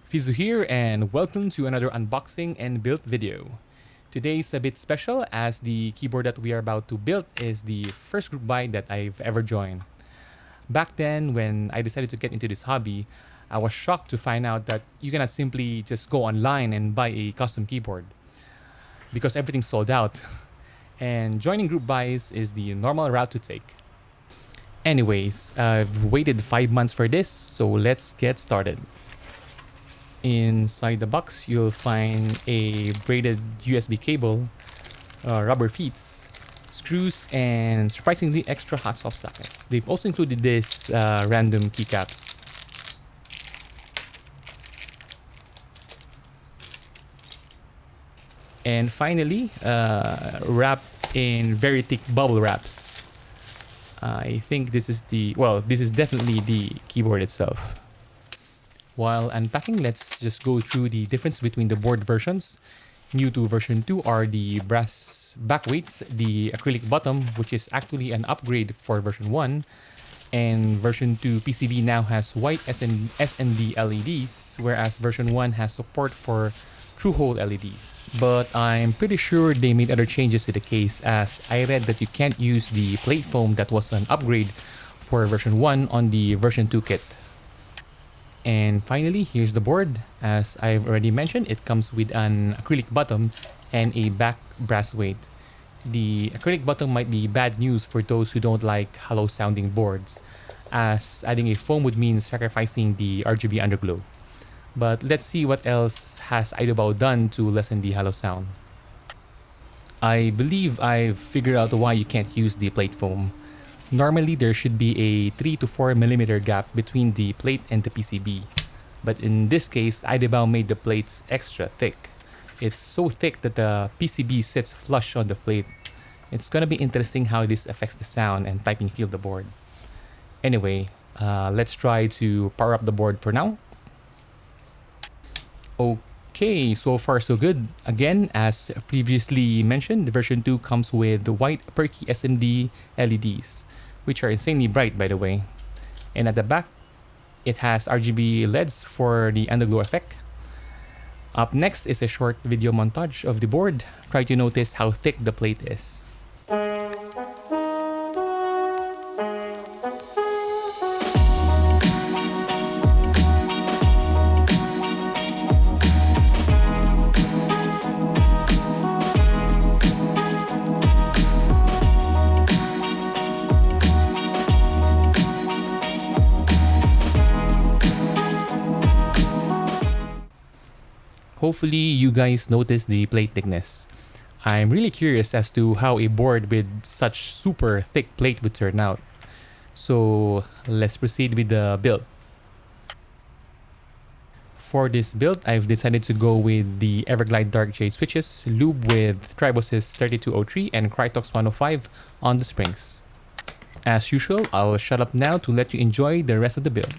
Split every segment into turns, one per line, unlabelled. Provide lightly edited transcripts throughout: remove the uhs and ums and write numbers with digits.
Fizu here, and welcome to another unboxing and build video. Today's a bit special as the keyboard that we are about to build is the first group buy that I've ever joined. Back then, when I decided to get into this hobby, I was shocked to find out that you cannot simply just go online and buy a custom keyboard because everything's sold out. And joining group buys is the normal route to take. Anyways, I've waited 5 months for this, so let's get started. Inside the box, you'll find a braided USB cable, rubber feet, screws, and surprisingly extra hot swap sockets. They've also included this random keycaps. And finally, wrapped in very thick bubble wraps. I think this is this is definitely the keyboard itself. While unpacking, let's just go through the difference between the board versions. New to version 2 are the brass back weights, the acrylic bottom, which is actually an upgrade for version 1, and version 2 PCB now has white SMD LEDs, whereas version 1 has support for through-hole LEDs. But I'm pretty sure they made other changes to the case, as I read that you can't use the plate foam that was an upgrade for version 1 on the version 2 kit. And finally, here's the board. As I've already mentioned, it comes with an acrylic bottom and a back brass weight. The acrylic bottom might be bad news for those who don't like hollow sounding boards, as adding a foam would mean sacrificing the RGB underglow. But let's see what else has Idobao done to lessen the hollow sound. I believe I've figured out why you can't use the plate foam. Normally, there should be a 3 to 4 millimeter gap between the plate and the PCB. But in this case, Idobao made the plates extra thick. It's so thick that the PCB sits flush on the plate. It's gonna be interesting how this affects the sound and typing feel of the board. Anyway, let's try to power up the board for now. Okay, so far so good. Again, as previously mentioned, the version 2 comes with the white SMD LEDs, which are insanely bright, by the way. And at the back, it has RGB LEDs for the underglow effect. Up next is a short video montage of the board. Try to notice how thick the plate is. Hopefully you guys notice the plate thickness. I'm really curious as to how a board with such super thick plate would turn out. So let's proceed with the build. For this build, I've decided to go with the Everglide Dark Jade switches, Lube with Tribosys 3203 and Krytox 105 on the springs. As usual, I'll shut up now to let you enjoy the rest of the build.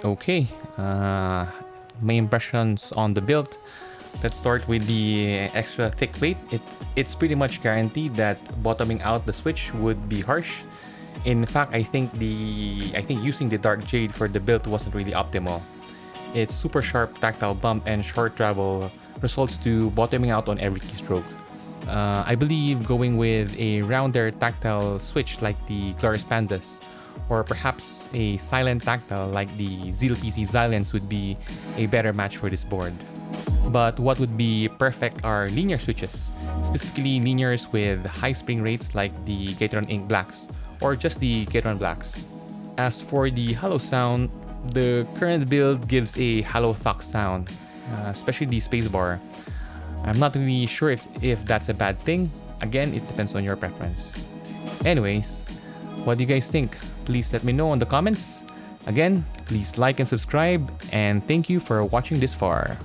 Okay, my impressions on the build. Let's start with the extra thick plate. It's pretty much guaranteed that bottoming out the switch would be harsh. In fact, I think using the dark jade for the build wasn't really optimal. Its super sharp tactile bump and short travel results to bottoming out on every keystroke. I believe going with a rounder tactile switch like the Glorious Pandas, or perhaps a silent tactile like the ZealPC Xylens would be a better match for this board. But what would be perfect are linear switches, specifically linears with high spring rates like the Gateron Ink Blacks, or just the Gateron Blacks. As for the hollow sound, the current build gives a hollow thunk sound, especially the spacebar. I'm not really sure if that's a bad thing. Again, it depends on your preference. Anyways, what do you guys think? Please let me know in the comments. Again, please like and subscribe, and thank you for watching this far.